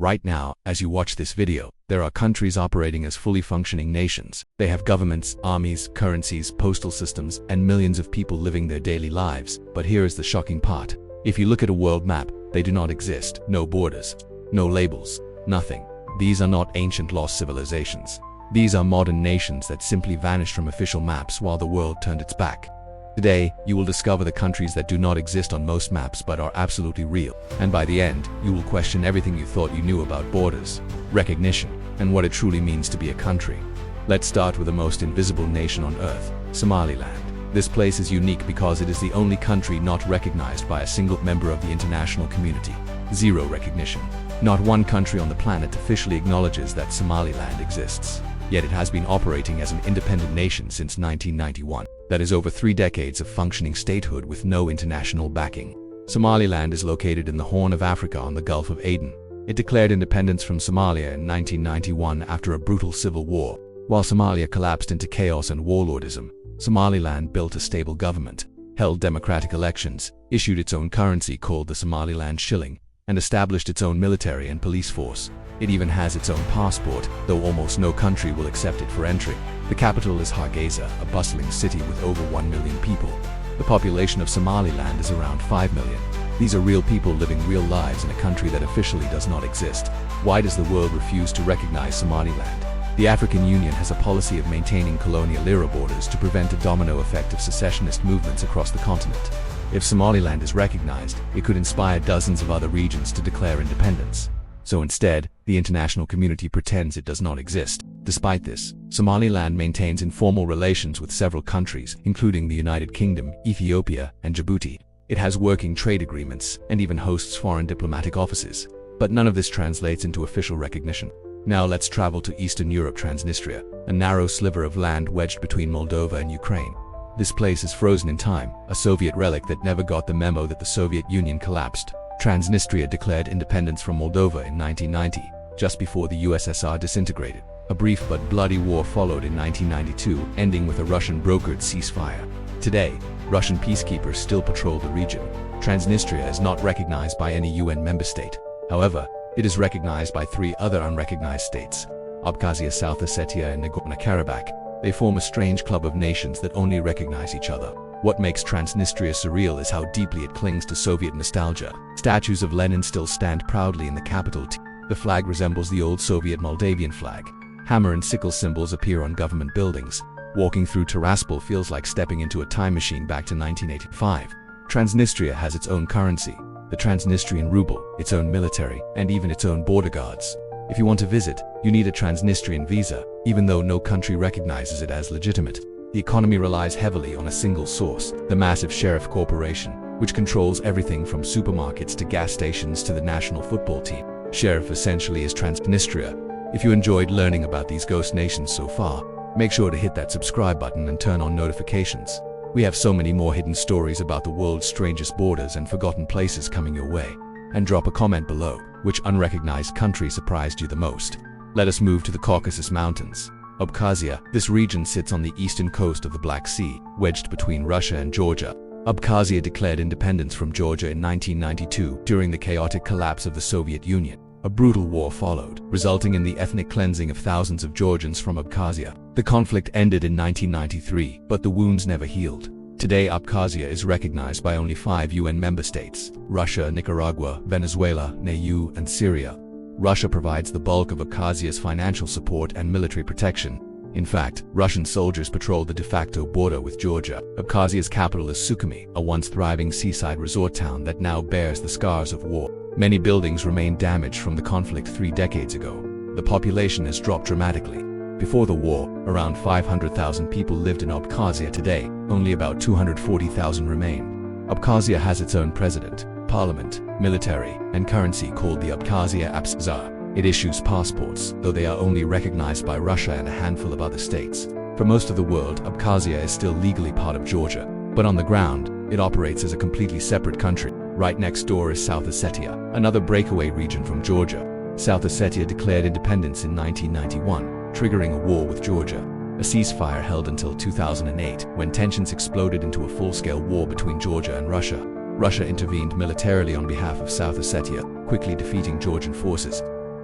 Right now, as you watch this video, there are countries operating as fully functioning nations. They have governments, armies, currencies, postal systems, and millions of people living their daily lives. But here is the shocking part. If you look at a world map, they do not exist. No borders, no labels, nothing. These are not ancient lost civilizations. These are modern nations that simply vanished from official maps while the world turned its back. Today, you will discover the countries that do not exist on most maps but are absolutely real. And by the end, you will question everything you thought you knew about borders, recognition, and what it truly means to be a country. Let's start with the most invisible nation on Earth, Somaliland. This place is unique because it is the only country not recognized by a single member of the international community. Zero recognition. Not one country on the planet officially acknowledges that Somaliland exists. Yet it has been operating as an independent nation since 1991. That is over 3 decades of functioning statehood with no international backing. Somaliland is located in the Horn of Africa on the Gulf of Aden. It declared independence from Somalia in 1991 after a brutal civil war. While Somalia collapsed into chaos and warlordism, Somaliland built a stable government, held democratic elections, issued its own currency called the Somaliland shilling, and established its own military and police force. It even has its own passport, though almost no country will accept it for entry. The capital is Hargeisa, a bustling city with over 1 million people. The population of Somaliland is around 5 million. These are real people living real lives in a country that officially does not exist. Why does the world refuse to recognize Somaliland? The African Union has a policy of maintaining colonial era borders to prevent a domino effect of secessionist movements across the continent. If Somaliland is recognized, it could inspire dozens of other regions to declare independence. So instead, the international community pretends it does not exist. Despite this, Somaliland maintains informal relations with several countries, including the United Kingdom, Ethiopia, and Djibouti. It has working trade agreements and even hosts foreign diplomatic offices. But none of this translates into official recognition. Now let's travel to Eastern Europe. Transnistria, a narrow sliver of land wedged between Moldova and Ukraine. This place is frozen in time, a Soviet relic that never got the memo that the Soviet Union collapsed. Transnistria declared independence from Moldova in 1990, just before the USSR disintegrated. A brief but bloody war followed in 1992, ending with a Russian-brokered ceasefire. Today, Russian peacekeepers still patrol the region. Transnistria is not recognized by any UN member state. However, it is recognized by 3 other unrecognized states: Abkhazia, South Ossetia, and Nagorno-Karabakh. They form a strange club of nations that only recognize each other. What makes Transnistria surreal is how deeply it clings to Soviet nostalgia. Statues of Lenin still stand proudly in the capital. The flag resembles the old Soviet Moldavian flag. Hammer and sickle symbols appear on government buildings. Walking through Tiraspol feels like stepping into a time machine back to 1985. Transnistria has its own currency, the Transnistrian ruble, its own military, and even its own border guards. If you want to visit, you need a Transnistrian visa, even though no country recognizes it as legitimate. The economy relies heavily on a single source, the massive Sheriff Corporation, which controls everything from supermarkets to gas stations to the national football team. Sheriff essentially is Transnistria. If you enjoyed learning about these ghost nations so far, make sure to hit that subscribe button and turn on notifications. We have so many more hidden stories about the world's strangest borders and forgotten places coming your way. And drop a comment below, which unrecognized country surprised you the most. Let us move to the Caucasus Mountains. Abkhazia. This region sits on the eastern coast of the Black Sea, wedged between Russia and Georgia. Abkhazia declared independence from Georgia in 1992 during the chaotic collapse of the Soviet Union. A brutal war followed, resulting in the ethnic cleansing of thousands of Georgians from Abkhazia. The conflict ended in 1993, but the wounds never healed. Today, Abkhazia is recognized by only 5 UN member states: Russia, Nicaragua, Venezuela, EU, and Syria. Russia provides the bulk of Abkhazia's financial support and military protection. In fact, Russian soldiers patrol the de facto border with Georgia. Abkhazia's capital is Sukhumi, a once thriving seaside resort town that now bears the scars of war. Many buildings remain damaged from the conflict 3 decades ago. The population has dropped dramatically. Before the war, around 500,000 people lived in Abkhazia. Today, only about 240,000 remain. Abkhazia has its own president, parliament, military, and currency called the Abkhazia Abkhazia. It issues passports, though they are only recognized by Russia and a handful of other states. For most of the world, Abkhazia is still legally part of Georgia, but on the ground, it operates as a completely separate country. Right next door is South Ossetia, another breakaway region from Georgia. South Ossetia declared independence in 1991, triggering a war with Georgia. A ceasefire held until 2008, when tensions exploded into a full-scale war between Georgia and Russia. Russia intervened militarily on behalf of South Ossetia, quickly defeating Georgian forces.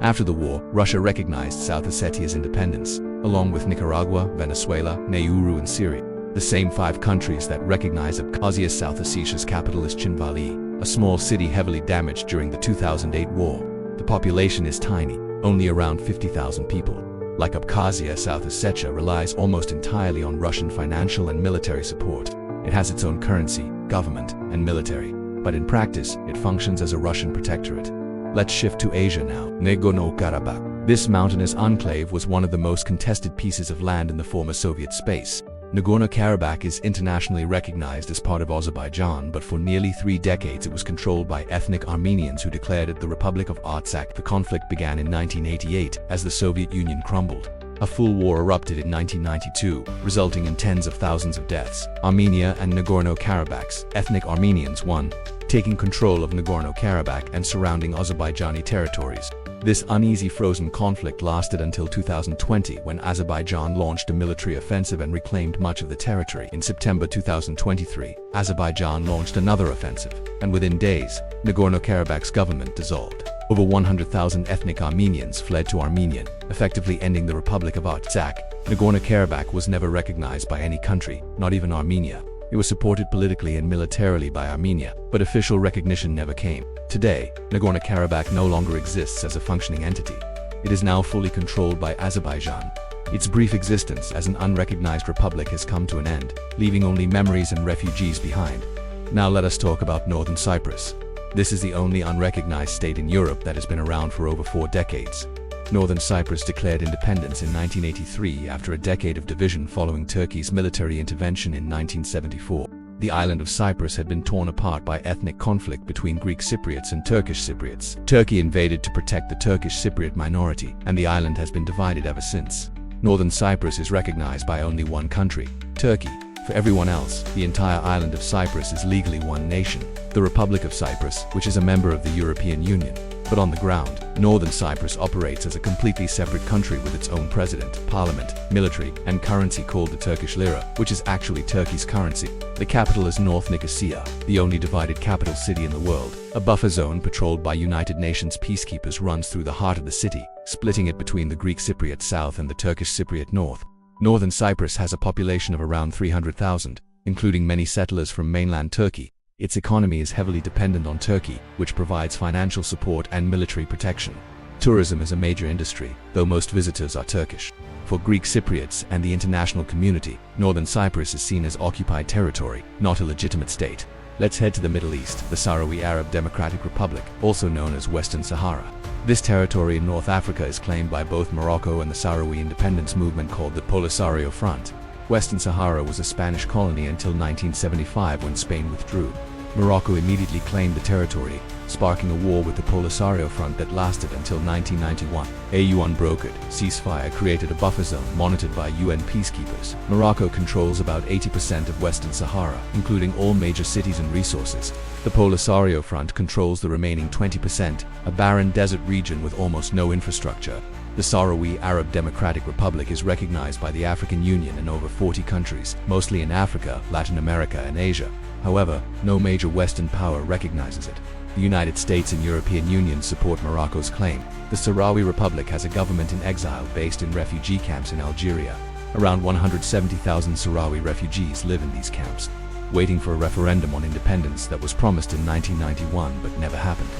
After the war, Russia recognized South Ossetia's independence, along with Nicaragua, Venezuela, Nauru and Syria. The same 5 countries that recognize Abkhazia. South Ossetia's capital is Chinvali, a small city heavily damaged during the 2008 war. The population is tiny, only around 50,000 people. Like Abkhazia, South Ossetia relies almost entirely on Russian financial and military support. It has its own currency, government, and military, but in practice, it functions as a Russian protectorate. Let's shift to Asia now. Nagorno-Karabakh. This mountainous enclave was one of the most contested pieces of land in the former Soviet space. Nagorno-Karabakh is internationally recognized as part of Azerbaijan, but for nearly 3 decades it was controlled by ethnic Armenians who declared it the Republic of Artsakh. The conflict began in 1988 as the Soviet Union crumbled. A full war erupted in 1992, resulting in tens of thousands of deaths. Armenia and Nagorno-Karabakh's ethnic Armenians won, taking control of Nagorno-Karabakh and surrounding Azerbaijani territories. This uneasy frozen conflict lasted until 2020 when Azerbaijan launched a military offensive and reclaimed much of the territory. In September 2023, Azerbaijan launched another offensive, and within days, Nagorno-Karabakh's government dissolved. Over 100,000 ethnic Armenians fled to Armenia, effectively ending the Republic of Artsakh. Nagorno-Karabakh was never recognized by any country, not even Armenia. It was supported politically and militarily by Armenia, but official recognition never came. Today, Nagorno-Karabakh no longer exists as a functioning entity. It is now fully controlled by Azerbaijan. Its brief existence as an unrecognized republic has come to an end, leaving only memories and refugees behind. Now let us talk about Northern Cyprus. This is the only unrecognized state in Europe that has been around for over 4 decades. Northern Cyprus declared independence in 1983 after a decade of division following Turkey's military intervention in 1974. The island of Cyprus had been torn apart by ethnic conflict between Greek Cypriots and Turkish Cypriots. Turkey invaded to protect the Turkish Cypriot minority, and the island has been divided ever since. Northern Cyprus is recognized by only one country, Turkey. For everyone else, the entire island of Cyprus is legally one nation, the Republic of Cyprus, which is a member of the European Union. But on the ground, Northern Cyprus operates as a completely separate country with its own president, parliament, military, and currency called the Turkish lira, which is actually Turkey's currency. The capital is North Nicosia, the only divided capital city in the world. A buffer zone patrolled by United Nations peacekeepers runs through the heart of the city, splitting it between the Greek Cypriot south and the Turkish Cypriot north. Northern Cyprus has a population of around 300,000, including many settlers from mainland Turkey. Its economy is heavily dependent on Turkey, which provides financial support and military protection. Tourism is a major industry, though most visitors are Turkish. For Greek Cypriots and the international community, Northern Cyprus is seen as occupied territory, not a legitimate state. Let's head to the Middle East, the Sahrawi Arab Democratic Republic, also known as Western Sahara. This territory in North Africa is claimed by both Morocco and the Sahrawi independence movement called the Polisario Front. Western Sahara was a Spanish colony until 1975 when Spain withdrew. Morocco immediately claimed the territory, sparking a war with the Polisario Front that lasted until 1991. A UN-brokered ceasefire created a buffer zone monitored by UN peacekeepers. Morocco controls about 80% of Western Sahara, including all major cities and resources. The Polisario Front controls the remaining 20%, a barren desert region with almost no infrastructure. The Sahrawi Arab Democratic Republic is recognized by the African Union in over 40 countries, mostly in Africa, Latin America, and Asia. However, no major Western power recognizes it. The United States and European Union support Morocco's claim. The Sahrawi Republic has a government in exile based in refugee camps in Algeria. Around 170,000 Sahrawi refugees live in these camps, waiting for a referendum on independence that was promised in 1991 but never happened.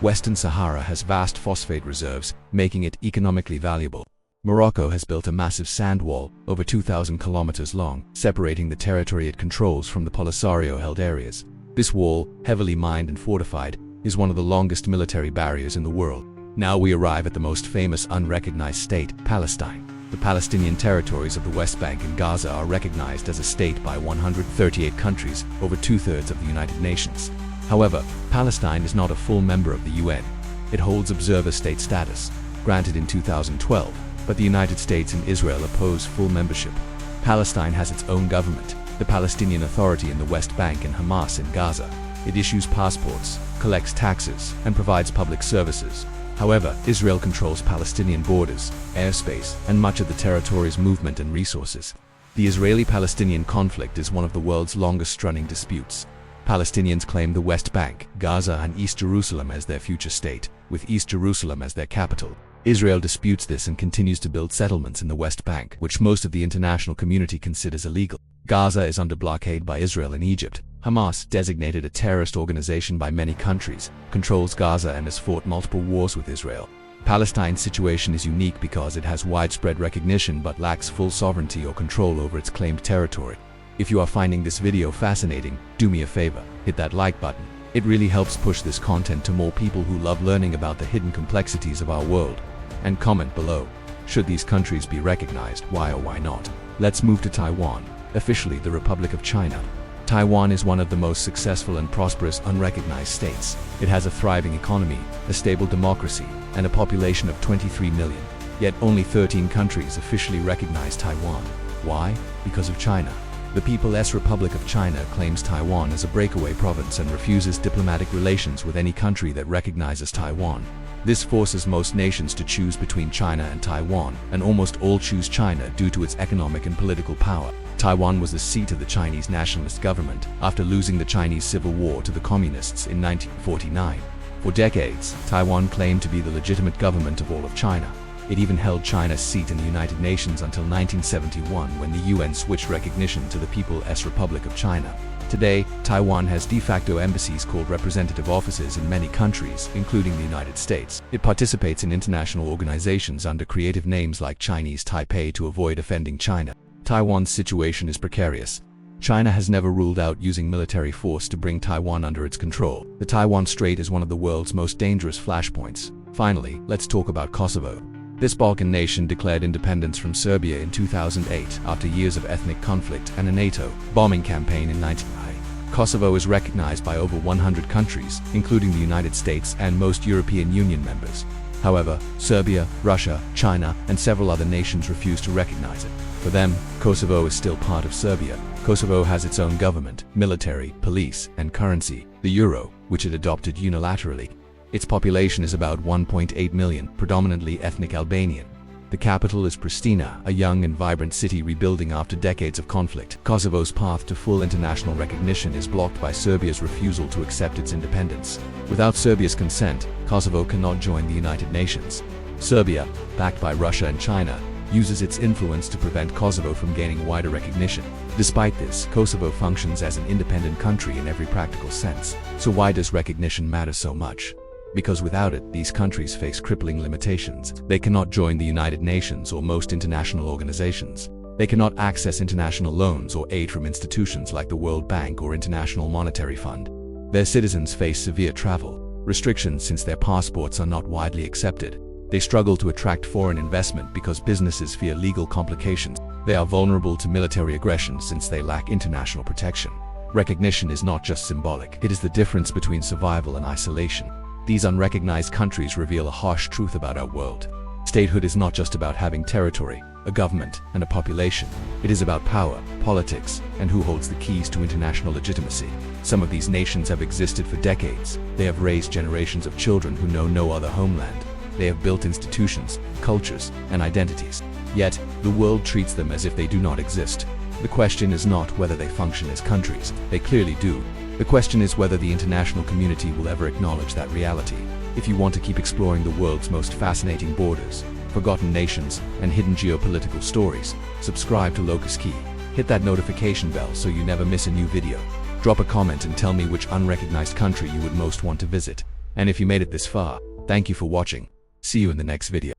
Western Sahara has vast phosphate reserves, making it economically valuable. Morocco has built a massive sand wall, over 2,000 kilometers long, separating the territory it controls from the Polisario-held areas. This wall, heavily mined and fortified, is one of the longest military barriers in the world. Now we arrive at the most famous unrecognized state, Palestine. The Palestinian territories of the West Bank and Gaza are recognized as a state by 138 countries, over 2/3 of the United Nations. However, Palestine is not a full member of the UN. It holds observer state status, granted in 2012, but the United States and Israel oppose full membership. Palestine has its own government, the Palestinian Authority in the West Bank and Hamas in Gaza. It issues passports, collects taxes, and provides public services. However, Israel controls Palestinian borders, airspace, and much of the territory's movement and resources. The Israeli-Palestinian conflict is one of the world's longest-running disputes. Palestinians claim the West Bank, Gaza, and East Jerusalem as their future state, with East Jerusalem as their capital. Israel disputes this and continues to build settlements in the West Bank, which most of the international community considers illegal. Gaza is under blockade by Israel and Egypt. Hamas, designated a terrorist organization by many countries, controls Gaza and has fought multiple wars with Israel. Palestine's situation is unique because it has widespread recognition but lacks full sovereignty or control over its claimed territory. If you are finding this video fascinating, do me a favor, hit that like button. It really helps push this content to more people who love learning about the hidden complexities of our world. And comment below, should these countries be recognized, why or why not? Let's move to Taiwan, officially the Republic of China. Taiwan is one of the most successful and prosperous unrecognized states. It has a thriving economy, a stable democracy, and a population of 23 million. Yet only 13 countries officially recognize Taiwan. Why? Because of China. The People's Republic of China claims Taiwan as a breakaway province and refuses diplomatic relations with any country that recognizes Taiwan. This forces most nations to choose between China and Taiwan, and almost all choose China due to its economic and political power. Taiwan was the seat of the Chinese nationalist government after losing the Chinese Civil War to the Communists in 1949. For decades, Taiwan claimed to be the legitimate government of all of China. It even held China's seat in the United Nations until 1971 when the UN switched recognition to the People's Republic of China. Today, Taiwan has de facto embassies called representative offices in many countries, including the United States. It participates in international organizations under creative names like Chinese Taipei to avoid offending China. Taiwan's situation is precarious. China has never ruled out using military force to bring Taiwan under its control. The Taiwan Strait is one of the world's most dangerous flashpoints. Finally, let's talk about Kosovo. This Balkan nation declared independence from Serbia in 2008 after years of ethnic conflict and a NATO bombing campaign in 1990. Kosovo is recognized by over 100 countries, including the United States and most European Union members. However, Serbia, Russia, China, and several other nations refuse to recognize it. For them, Kosovo is still part of Serbia. Kosovo has its own government, military, police, and currency, the euro, which it adopted unilaterally. Its population is about 1.8 million, predominantly ethnic Albanian. The capital is Pristina, a young and vibrant city rebuilding after decades of conflict. Kosovo's path to full international recognition is blocked by Serbia's refusal to accept its independence. Without Serbia's consent, Kosovo cannot join the United Nations. Serbia, backed by Russia and China, uses its influence to prevent Kosovo from gaining wider recognition. Despite this, Kosovo functions as an independent country in every practical sense. So why does recognition matter so much? Because without it, these countries face crippling limitations. They cannot join the United Nations or most international organizations. They cannot access international loans or aid from institutions like the World Bank or International Monetary Fund. Their citizens face severe travel restrictions since their passports are not widely accepted. They struggle to attract foreign investment because businesses fear legal complications. They are vulnerable to military aggression since they lack international protection. Recognition is not just symbolic. It is the difference between survival and isolation. These unrecognized countries reveal a harsh truth about our world. Statehood is not just about having territory, a government, and a population. It is about power, politics, and who holds the keys to international legitimacy. Some of these nations have existed for decades. They have raised generations of children who know no other homeland. They have built institutions, cultures, and identities. Yet, the world treats them as if they do not exist. The question is not whether they function as countries. They clearly do. The question is whether the international community will ever acknowledge that reality. If you want to keep exploring the world's most fascinating borders, forgotten nations, and hidden geopolitical stories, subscribe to Locus Key. Hit that notification bell so you never miss a new video. Drop a comment and tell me which unrecognized country you would most want to visit. And if you made it this far, thank you for watching. See you in the next video.